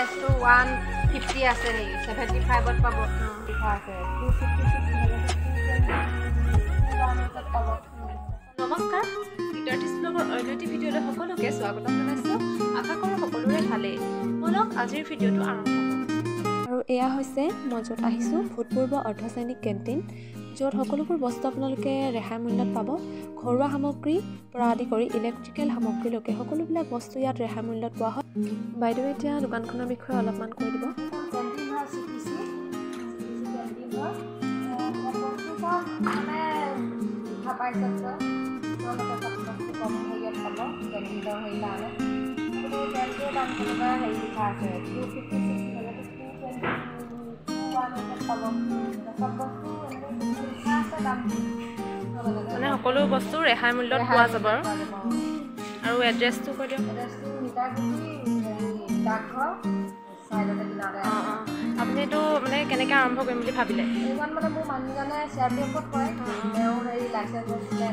প্ৰাইচটো 150 আছে হে 75ত পাব লিখা আছে 256 নমস্কাৰ ইটাৰটিছ ব্লগৰ অন্য এটি ভিডিঅ'লৈ সকলোকে স্বাগতম জনাইছোঁ আশা কৰোঁ সকলোৰে ভালেই বলক আজিৰ ভিডিঅ'টো আৰম্ভ কৰোঁ আৰু এয়া হৈছে মই য'ত আহিছোঁ ভূতপূৰ্ব অৰ্ধসৈনিক কেণ্টিন য'ত সকলোবোৰ বস্তু আপোনালোকে ৰেহাই মূল্যত পাব ঘৰুৱা সামগ্ৰীৰ পৰা আদি কৰি ইলেক্ট্ৰিকেল সামগ্ৰীলৈকে সকলোবিলাক বস্তু ইয়াত ৰেহাই মূল্যত পোৱা হয় বাইদেউ এতিয়া দোকানখনৰ বিষয়ে অলপমান কৈ দিব কেণ্টিন হয় চিটিচি কেণ্টিন হয় বস্তু সব মানে লিখা পাইছে তেওঁলোকে বস্তু কম হেৰিয়াত পাব কেণ্টিনৰ হেৰি কাৰণে কিন্তু কেণ্টিনৰ দাম কেনেকুৱা হেৰি লিখা আছে 256 পাব চব বস্তু লিখা আছে দাম মানে সকলো বস্তু ৰেহাই মূল্যত পোৱা যাব আৰু এড্ৰেছটো কৈ দিয়ক এড্ৰেছটো মিটাৰগুটি ডাকঘৰ চাইডতে কিনাৰে আপুনি এইটো মানে কেনেকৈ আৰম্ভ কৰিম বুলি ভাবিলে এইখন মানে মোৰ মানুহজনে CRPFত কৰে তেওঁ হেৰি লাইচেঞ্চ আছিলে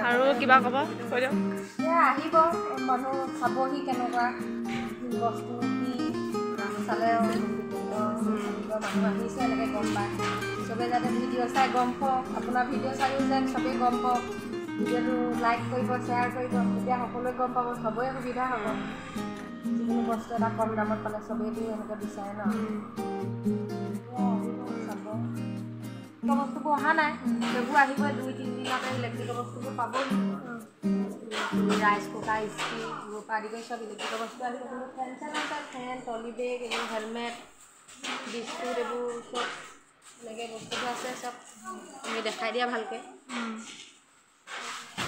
আৰু কিবা ক'ব কৈ দিয়ক আহিব মানুহ চাবহি কেনেকুৱা বস্তু কি চালে মানুহ আহিছে এনেকৈ গম পায় চবেই যাতে ভিডিঅ' চাই গম পাওক আপোনাৰ ভিডিঅ' চাইও যেন চবেই গম পাওক ভিডিঅ'টো লাইক কৰিব শ্বেয়াৰ কৰিব তেতিয়া সকলোৱে গম পাব চবৰে সুবিধা হ'ব যিকোনো বস্তু এটা কম দামত পালে চবেইতো এনেকৈ বিচাৰে ন চাব বস্তুবোৰ অহা নাই সেইবোৰ আহিব 2-3 দিনতে ইলেক্ট্ৰিকৰ বস্তুবোৰ পাবই ৰাইচ কুকাৰ ইষ্ট্ৰি এইবোৰ পৰা আদি কৰি চব ইলেক্ট্ৰিকৰ বস্তু আহিব কিন্তু ফেন চেন আছে ফেন ট্ৰলি বেগ এইবোৰ হেলমেট বিস্কুট এইবোৰ চব এনেকৈ বস্তুবোৰ আছে চব আমি দেখাই দিয়া ভালকৈ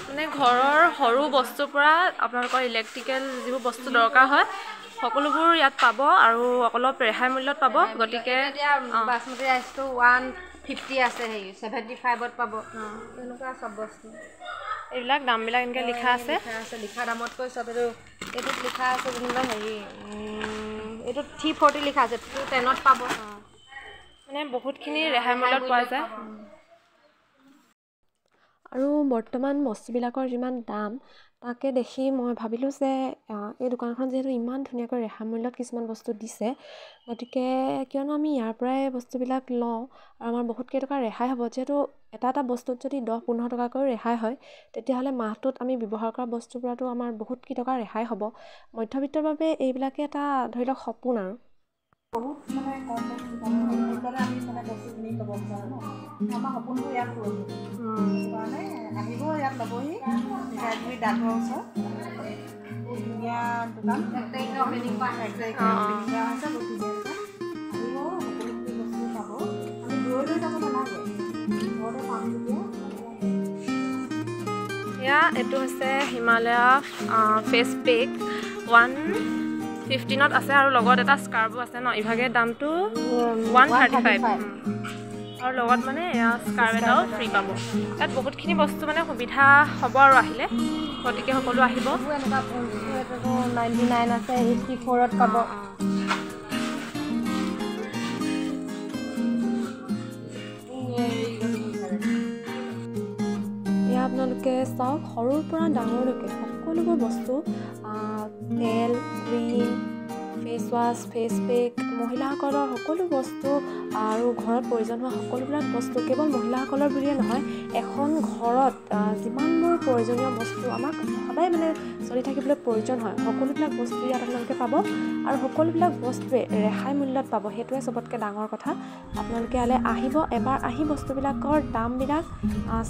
মানে ঘৰৰ সৰু বস্তুৰ পৰা আপোনালোকৰ ইলেক্ট্ৰিকেল যিবোৰ বস্তু দৰকাৰ হয় সকলোবোৰ ইয়াত পাব আৰু অলপ ৰেহাই মূল্যত পাব গতিকে এতিয়া বাসমতি ৰাইচটো 150 আছে হেৰি 75ত পাব তেনেকুৱা চব বস্তু এইবিলাক দামবিলাক এনেকৈ লিখা আছে লিখা দামতকৈ চব এইটোত লিখা আছে যেনিবা হেৰি এইটোত 340 লিখা আছে 210ত পাব মানে বহুতখিনি ৰেহাই মূল্যত পোৱা যায় আৰু বৰ্তমান বস্তুবিলাকৰ যিমান দাম তাকে দেখি মই ভাবিলোঁ যে এই দোকানখন যিহেতু ইমান ধুনীয়াকৈ ৰেহাই মূল্যত কিছুমান বস্তু দিছে গতিকে কিয়নো আমি ইয়াৰ পৰাই বস্তুবিলাক লওঁ আৰু আমাৰ বহুত কেইটকা ৰেহাই হ'ব যিহেতু এটা বস্তুত যদি 10-15 টকাকৈ ৰেহাই হয় তেতিয়াহ'লে মাহটোত আমি ব্যৱহাৰ কৰা বস্তুৰ পৰাটো আমাৰ বহুত কেইটকা ৰেহাই হ'ব মধ্যবিত্তৰ বাবে এইবিলাকে এটা ধৰি লওক সপোন আৰু বহুত মানে কম বস্তু আমি মানে বস্তুখিনি ল'ব বিচাৰোঁ ন আমাৰ সপোনবোৰ ইয়াত পূৰণ কাৰণে আহিব ইয়াত ল'বহি মিঠাইগুৰি ডাকঘৰৰ ওচৰত বহুত ধুনীয়া দোকান অপেনিং হৈছে বহুত ধুনীয়া আহিব সকলোখিনি বস্তু পাব আমি দূৰলৈ যাব নালাগে ঘৰতে পাম যেতিয়া এয়া এইটো হৈছে হিমালয়া ফেচ পেক 115ত আছে আৰু লগত এটা স্কাৰ্ফো আছে ন ইভাগে দামটো 135 আৰু লগত মানে এয়া স্কাৰ্ফ এটাও ফ্ৰী পাব ইয়াত বহুতখিনি বস্তু মানে সুবিধা হ'ব আৰু আহিলে গতিকে সকলো আহিব এনেকুৱা 99 আছে 84ত পাব এয়া আপোনালোকে চাওক সৰুৰ পৰা ডাঙৰলৈকে সকলোবোৰ বস্তু তেল cream face wash face pack মহিলাসকলৰ সকলো বস্তু আৰু ঘৰত প্ৰয়োজন হোৱা সকলোবিলাক বস্তু কেৱল মহিলাসকলৰ বুলিয়ে নহয় এখন ঘৰত যিমানবোৰ প্ৰয়োজনীয় বস্তু আমাক সদায় মানে চলি থাকিবলৈ প্ৰয়োজন হয় সকলোবিলাক বস্তু ইয়াত আপোনালোকে পাব আৰু সকলোবিলাক বস্তুৱে ৰেহাই মূল্যত পাব সেইটোৱে চবতকৈ ডাঙৰ কথা আপোনালোকে ইয়ালৈ আহিব এবাৰ আহি বস্তুবিলাকৰ দামবিলাক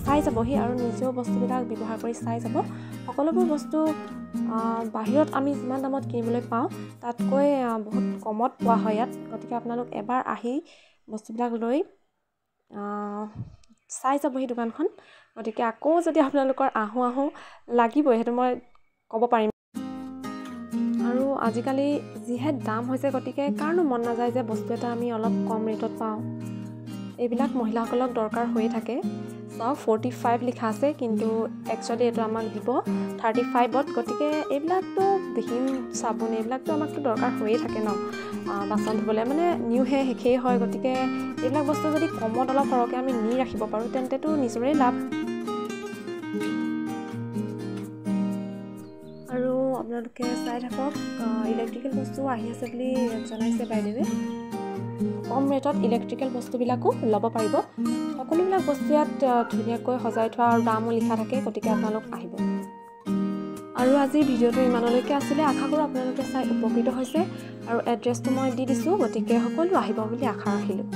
চাই যাবহি আৰু নিজেও বস্তুবিলাক ব্যৱহাৰ কৰি চাই যাব সকলোবোৰ বস্তু বাহিৰত আমি যিমান দামত কিনিবলৈ পাওঁ তাতকৈ বহুত কমত পোৱা হয় ইয়াত গতিকে আপোনালোক এবাৰ আহি বস্তুবিলাক লৈ চাই যাবহি দোকানখন গতিকে আকৌ যদি আপোনালোকৰ আহোঁ লাগিবই সেইটো মই ক'ব পাৰিম আৰু আজিকালি যিহে দাম হৈছে গতিকে কাৰণো মন নাযায় যে বস্তু এটা আমি অলপ কম ৰেটত পাওঁ এইবিলাক মহিলাসকলক দৰকাৰ হৈয়ে থাকে চাওক 45 লিখা আছে কিন্তু একচুৱেলি এইটো আমাক দিব 35ত গতিকে এইবিলাকতো ভিম চাবোন এইবিলাকতো আমাকতো দৰকাৰ হৈয়ে থাকে ন বাচন ধুবলৈ মানে নিউহে শেষেই হয় গতিকে এইবিলাক বস্তু যদি কমত অলপ সৰহকৈ আমি নি ৰাখিব পাৰোঁ তেন্তেতো নিজৰে লাভ আপোনালোকে চাই থাকক ইলেক্ট্ৰিকেল বস্তু আহি আছে বুলি জনাইছে বাইদেৱে কম ৰেটত ইলেক্ট্ৰিকেল বস্তুবিলাকো ল'ব পাৰিব সকলোবিলাক বস্তু ইয়াত ধুনীয়াকৈ সজাই থোৱা আৰু দামো লিখা থাকে গতিকে আপোনালোক আহিব আৰু আজি ভিডিঅ'টো ইমানলৈকে আছিলে আশা কৰোঁ আপোনালোকে চাই উপকৃত হৈছে আৰু এড্ৰেছটো মই দি দিছোঁ গতিকে সকলো আহিব বুলি আশা ৰাখিলোঁ